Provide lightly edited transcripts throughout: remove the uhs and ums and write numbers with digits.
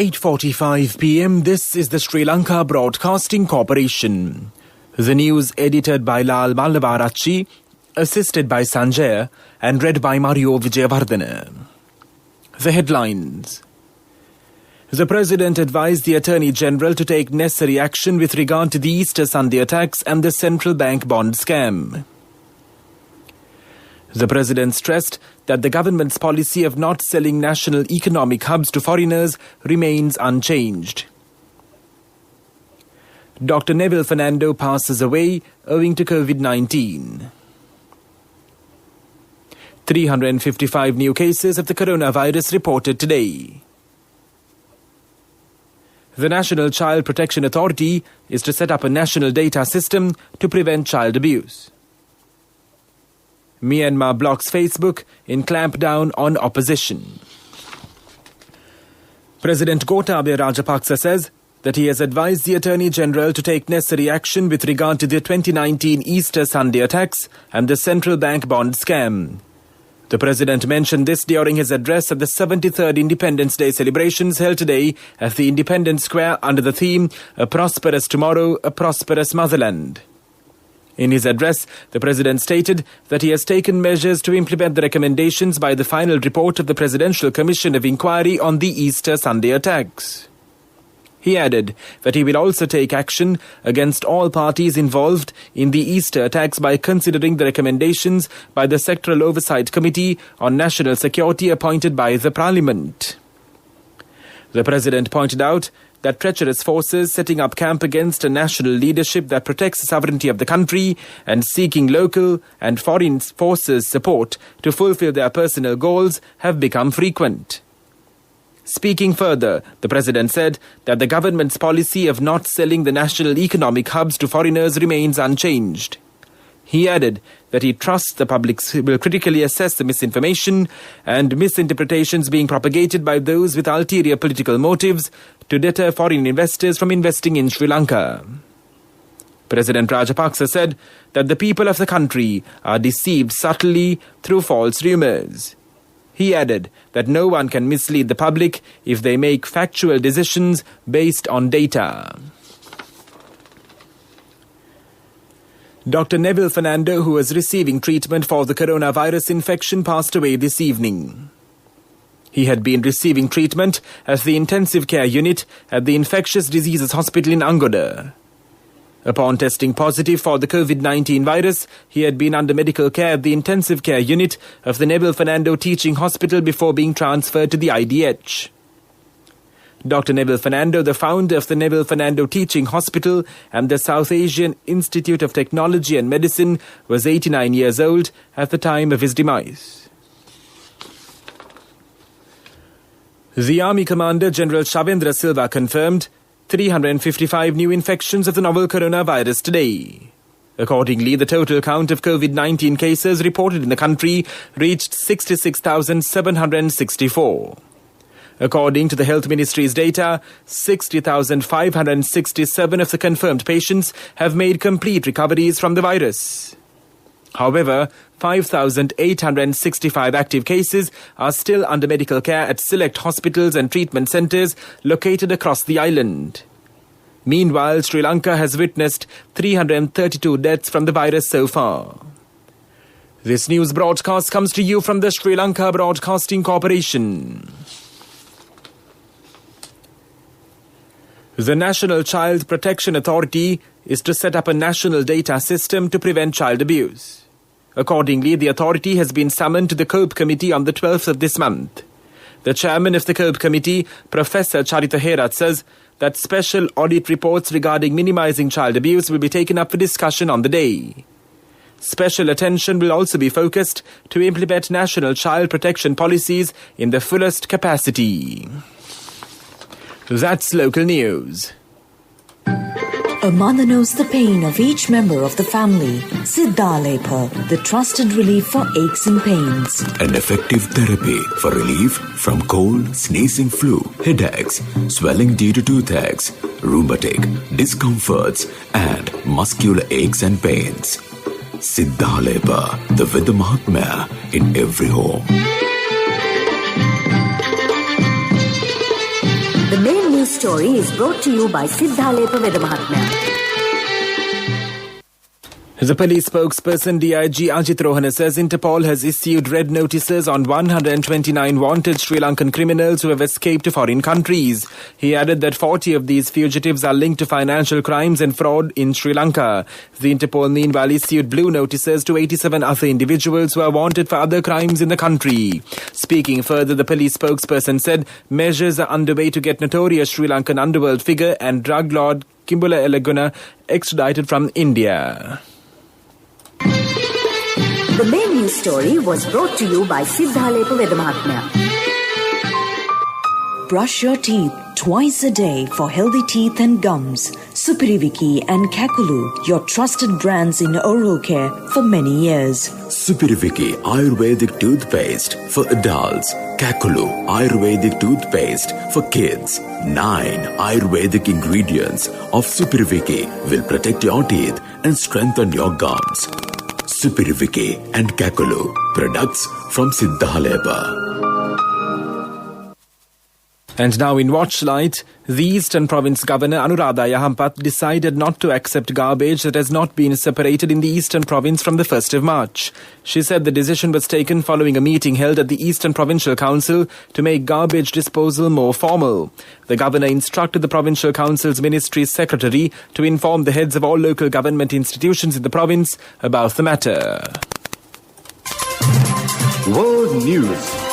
8:45 p.m. This is the Sri Lanka Broadcasting Corporation. The news edited by Lal Mallavarachi, assisted by Sanjay, and read by Mario Vijayavardhana. The headlines. The President advised the Attorney General to take necessary action with regard to the Easter Sunday attacks and the central bank bond scam. The President stressed that the government's policy of not selling national economic hubs to foreigners remains unchanged. Dr. Neville Fernando passes away owing to COVID-19. 355 new cases of the coronavirus reported today. The National Child Protection Authority is to set up a national data system to prevent child abuse. Myanmar blocks Facebook in clampdown on opposition. President Gotabaya Rajapaksa says that he has advised the Attorney General to take necessary action with regard to the 2019 Easter Sunday attacks and the central bank bond scam. The President mentioned this during his address at the 73rd Independence Day celebrations held today at the Independence Square under the theme, A Prosperous Tomorrow, A Prosperous Motherland. In his address, the President stated that he has taken measures to implement the recommendations by the final report of the Presidential Commission of Inquiry on the Easter Sunday attacks. He added that he will also take action against all parties involved in the Easter attacks by considering the recommendations by the Sectoral Oversight Committee on National Security appointed by the Parliament. The President pointed out that treacherous forces setting up camp against a national leadership that protects the sovereignty of the country and seeking local and foreign forces' support to fulfill their personal goals have become frequent. Speaking further, the President said that the government's policy of not selling the national economic hubs to foreigners remains unchanged. He added that he trusts the public will critically assess the misinformation and misinterpretations being propagated by those with ulterior political motives to deter foreign investors from investing in Sri Lanka. President Rajapaksa said that the people of the country are deceived subtly through false rumors. He added that no one can mislead the public if they make factual decisions based on data. Dr. Neville Fernando, who was receiving treatment for the coronavirus infection, passed away this evening. He had been receiving treatment at the intensive care unit at the Infectious Diseases Hospital in Angoda. Upon testing positive for the COVID-19 virus, he had been under medical care at the intensive care unit of the Neville Fernando Teaching Hospital before being transferred to the IDH. Dr. Neville Fernando, the founder of the Neville Fernando Teaching Hospital and the South Asian Institute of Technology and Medicine, was 89 years old at the time of his demise. The Army Commander General Shavendra Silva confirmed 355 new infections of the novel coronavirus today. Accordingly, the total count of COVID-19 cases reported in the country reached 66,764. According to the Health Ministry's data, 60,567 of the confirmed patients have made complete recoveries from the virus. However, 5,865 active cases are still under medical care at select hospitals and treatment centres located across the island. Meanwhile, Sri Lanka has witnessed 332 deaths from the virus so far. This news broadcast comes to you from the Sri Lanka Broadcasting Corporation. The National Child Protection Authority is to set up a national data system to prevent child abuse. Accordingly, the authority has been summoned to the COPE Committee on the 12th of this month. The chairman of the COPE Committee, Professor Charita Herat, says that special audit reports regarding minimizing child abuse will be taken up for discussion on the day. Special attention will also be focused to implement national child protection policies in the fullest capacity. That's local news. A mother knows the pain of each member of the family. Siddhalepa, the trusted relief for aches and pains. An effective therapy for relief from cold, sneezing, flu, headaches, swelling due to toothaches, rheumatic, discomforts, and muscular aches and pains. Siddhalepa, the Vedha Mahatmya in every home. The main news story is brought to you by Siddhalepa Vedamahatmya. The police spokesperson DIG Ajit Rohana says Interpol has issued red notices on 129 wanted Sri Lankan criminals who have escaped to foreign countries. He added that 40 of these fugitives are linked to financial crimes and fraud in Sri Lanka. The Interpol meanwhile issued blue notices to 87 other individuals who are wanted for other crimes in the country. Speaking further, the police spokesperson said measures are underway to get notorious Sri Lankan underworld figure and drug lord Kimbula Elaguna extradited from India. The main news story was brought to you by Siddhalepa Vedamahatmya. Brush your teeth twice a day for healthy teeth and gums. Supiriviki and Kakulu, your trusted brands in oral care for many years. Supiriviki Ayurvedic toothpaste for adults. Kakulu Ayurvedic toothpaste for kids. 9 Ayurvedic ingredients of Supiriviki will protect your teeth and strengthen your gums. Supiriviki and Kakulu, products from Siddhalepa. And now in Watchlight, the Eastern Province Governor Anuradha Yahampath decided not to accept garbage that has not been separated in the Eastern Province from the 1st of March. She said the decision was taken following a meeting held at the Eastern Provincial Council to make garbage disposal more formal. The Governor instructed the Provincial Council's Ministry Secretary to inform the heads of all local government institutions in the province about the matter. World News.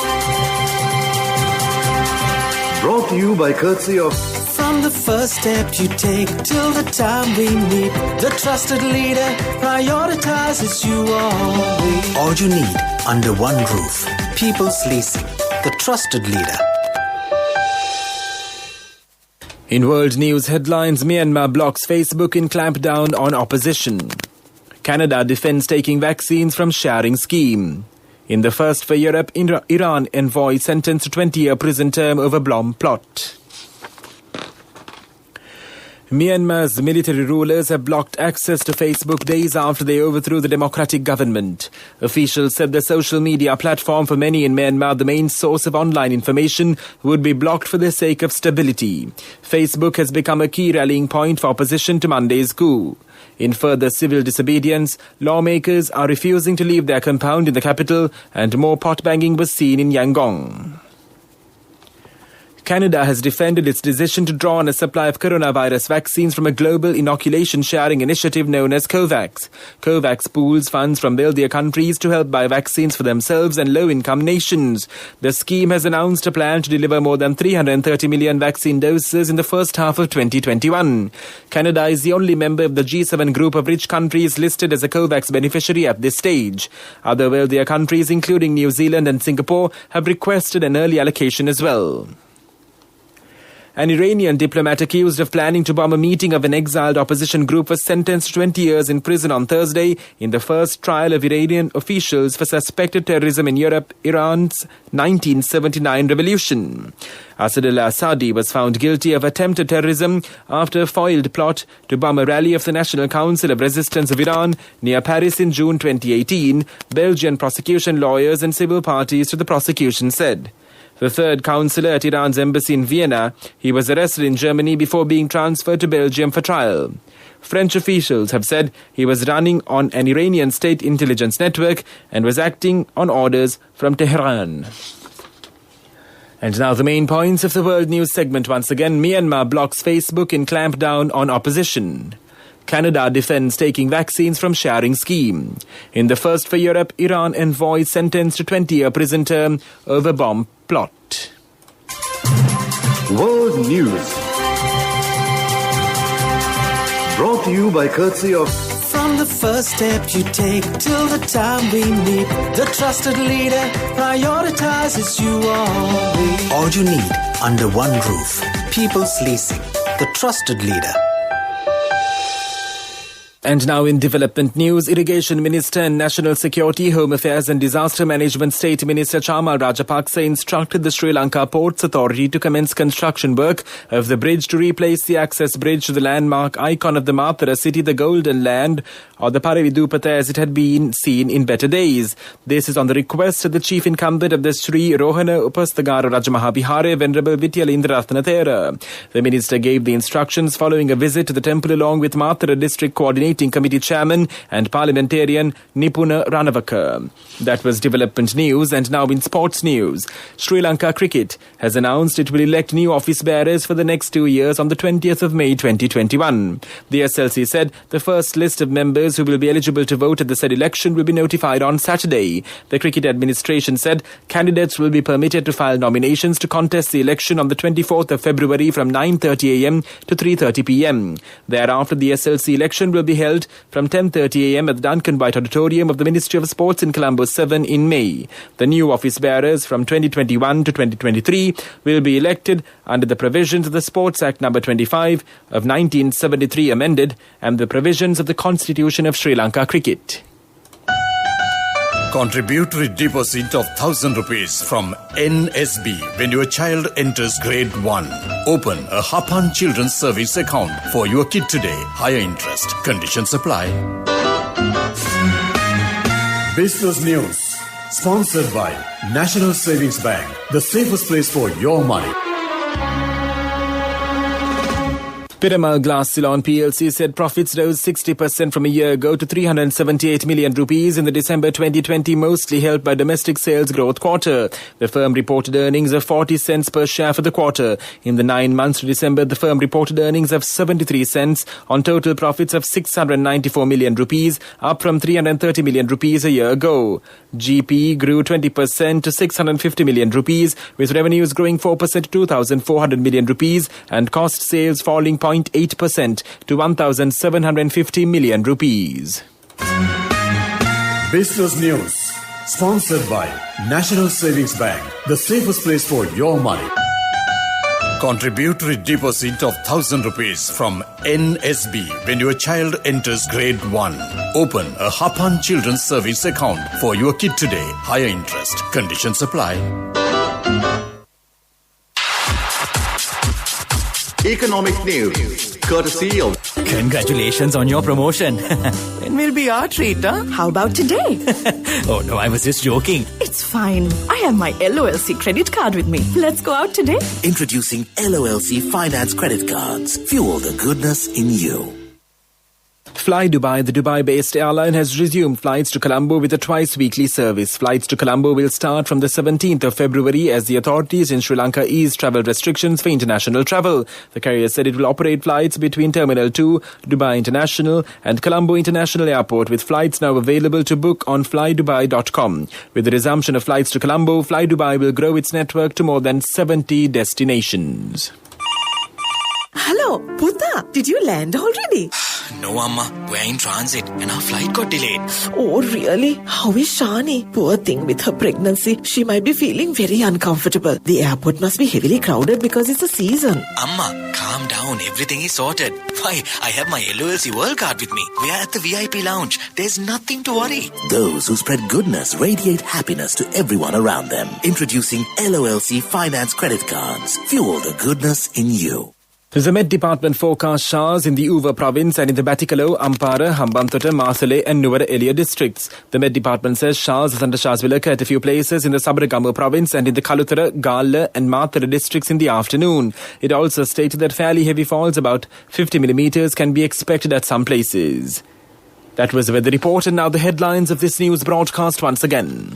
Brought to you by courtesy of... From the first step you take till the time we meet, the trusted leader prioritizes you always. All you need under one roof. People's Leasing, the trusted leader. In world news headlines, Myanmar blocks Facebook in clampdown on opposition. Canada defends taking vaccines from sharing scheme. In the first for Europe, Iran envoy sentenced to 20-year prison term over bomb plot. Myanmar's military rulers have blocked access to Facebook days after they overthrew the democratic government. Officials said the social media platform for many in Myanmar, the main source of online information, would be blocked for the sake of stability. Facebook has become a key rallying point for opposition to Monday's coup. In further civil disobedience, lawmakers are refusing to leave their compound in the capital, and more pot-banging was seen in Yangon. Canada has defended its decision to draw on a supply of coronavirus vaccines from a global inoculation sharing initiative known as COVAX. COVAX pools funds from wealthier countries to help buy vaccines for themselves and low-income nations. The scheme has announced a plan to deliver more than 330 million vaccine doses in the first half of 2021. Canada is the only member of the G7 group of rich countries listed as a COVAX beneficiary at this stage. Other wealthier countries, including New Zealand and Singapore, have requested an early allocation as well. An Iranian diplomat accused of planning to bomb a meeting of an exiled opposition group was sentenced to 20 years in prison on Thursday in the first trial of Iranian officials for suspected terrorism in Iran's 1979 revolution. Asadullah Sadi was found guilty of attempted terrorism after a foiled plot to bomb a rally of the National Council of Resistance of Iran near Paris in June 2018, Belgian prosecution lawyers and civil parties to the prosecution said. The third councillor at Iran's embassy in Vienna, he was arrested in Germany before being transferred to Belgium for trial. French officials have said he was running on an Iranian state intelligence network and was acting on orders from Tehran. And now the main points of the world news segment once again. Myanmar blocks Facebook in clampdown on opposition. Canada defends taking vaccines from sharing scheme. In the first for Europe, Iran envoy sentenced to 20-year prison term over bomb plot. World News. Brought to you by courtesy of... From the first step you take till the time we meet, the trusted leader prioritizes you always. All you need under one roof. People's Leasing, the trusted leader. And now in development news, Irrigation Minister and National Security, Home Affairs and Disaster Management State Minister Chamal Rajapaksa instructed the Sri Lanka Ports Authority to commence construction work of the bridge to replace the access bridge to the landmark icon of the Mathura city, the Golden Land, or the Paravidupata as it had been seen in better days. This is on the request of the chief incumbent of the Sri Rohana Upasthagara Rajamaha Vihare, Venerable Vidyala Indraratana Thera. The minister gave the instructions following a visit to the temple along with Mathura District Coordinating Committee Chairman and Parliamentarian Nipuna Ranavaka. That was development news, and now in sports news. Sri Lanka Cricket has announced it will elect new office bearers for the next 2 years on the 20th of May 2021. The SLC said the first list of members who will be eligible to vote at the said election will be notified on Saturday. The Cricket Administration said candidates will be permitted to file nominations to contest the election on the 24th of February from 9:30 am to 3:30 pm. Thereafter, the SLC election will be held from 10:30 am at the Duncan White Auditorium of the Ministry of Sports in Colombo 7 in May. The new office bearers from 2021 to 2023 will be elected under the provisions of the Sports Act number 25 of 1973 amended and the provisions of the Constitution of Sri Lanka Cricket. Contributory deposit of 1,000 rupees from NSB when your child enters grade 1. Open a Hapan Children's Service account for your kid today. Higher interest. Conditions apply. Business News. Sponsored by National Savings Bank. The safest place for your money. Piramal Glass Ceylon PLC said profits rose 60% from a year ago to 378 million rupees in the December 2020, mostly helped by domestic sales growth quarter. The firm reported earnings of 40 cents per share for the quarter. In the 9 months to December, the firm reported earnings of 73 cents on total profits of 694 million rupees, up from 330 million rupees a year ago. GP grew 20% to 650 million rupees, with revenues growing 4% to 2,400 million rupees and cost sales falling 0.8% to 1,750 million rupees. Business News. Sponsored by National Savings Bank. The safest place for your money. Contributory deposit of 1,000 rupees from NSB when your child enters grade 1. Open a Hapan Children's Service account for your kid today. Higher interest. Conditions apply. Economic News. Courtesy of... Congratulations on your promotion. When will be our treat, huh? How about today? Oh no, I was just joking. It's fine. I have my LOLC credit card with me. Let's go out today. Introducing LOLC Finance Credit Cards. Fuel the goodness in you. Fly Dubai, the Dubai-based airline, has resumed flights to Colombo with a twice-weekly service. Flights to Colombo will start from the 17th of February as the authorities in Sri Lanka ease travel restrictions for international travel. The carrier said it will operate flights between Terminal 2, Dubai International and Colombo International Airport, with flights now available to book on flydubai.com. With the resumption of flights to Colombo, Fly Dubai will grow its network to more than 70 destinations. Hello, Puta. Did you land already? No, Amma. We're in transit and our flight got delayed. Oh, really? How is Shani? Poor thing with her pregnancy. She might be feeling very uncomfortable. The airport must be heavily crowded because it's a season. Amma, calm down. Everything is sorted. Why, I have my LOLC World Card with me. We are at the VIP lounge. There's nothing to worry. Those who spread goodness radiate happiness to everyone around them. Introducing LOLC Finance Credit Cards. Fuel the goodness in you. The Met Department forecast showers in the Uva province and in the Batikalo, Ampara, Hambantota, Masale and Nuwara Elia districts. The Met Department says showers and thundershowers will occur at a few places in the Sabaragamu province and in the Kalutara, Gala and Mathura districts in the afternoon. It also stated that fairly heavy falls, about 50 millimeters, can be expected at some places. That was the weather report, and now the headlines of this news broadcast once again.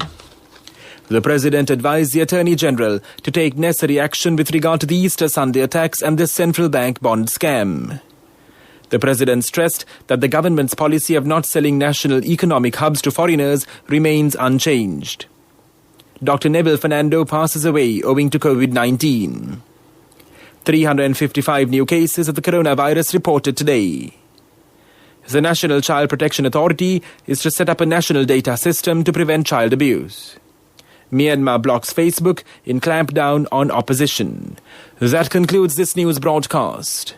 The President advised the Attorney General to take necessary action with regard to the Easter Sunday attacks and the central bank bond scam. The President stressed that the government's policy of not selling national economic hubs to foreigners remains unchanged. Dr. Neville Fernando passes away owing to COVID-19. 355 new cases of the coronavirus reported today. The National Child Protection Authority is to set up a national data system to prevent child abuse. Myanmar blocks Facebook in clampdown on opposition. That concludes this news broadcast.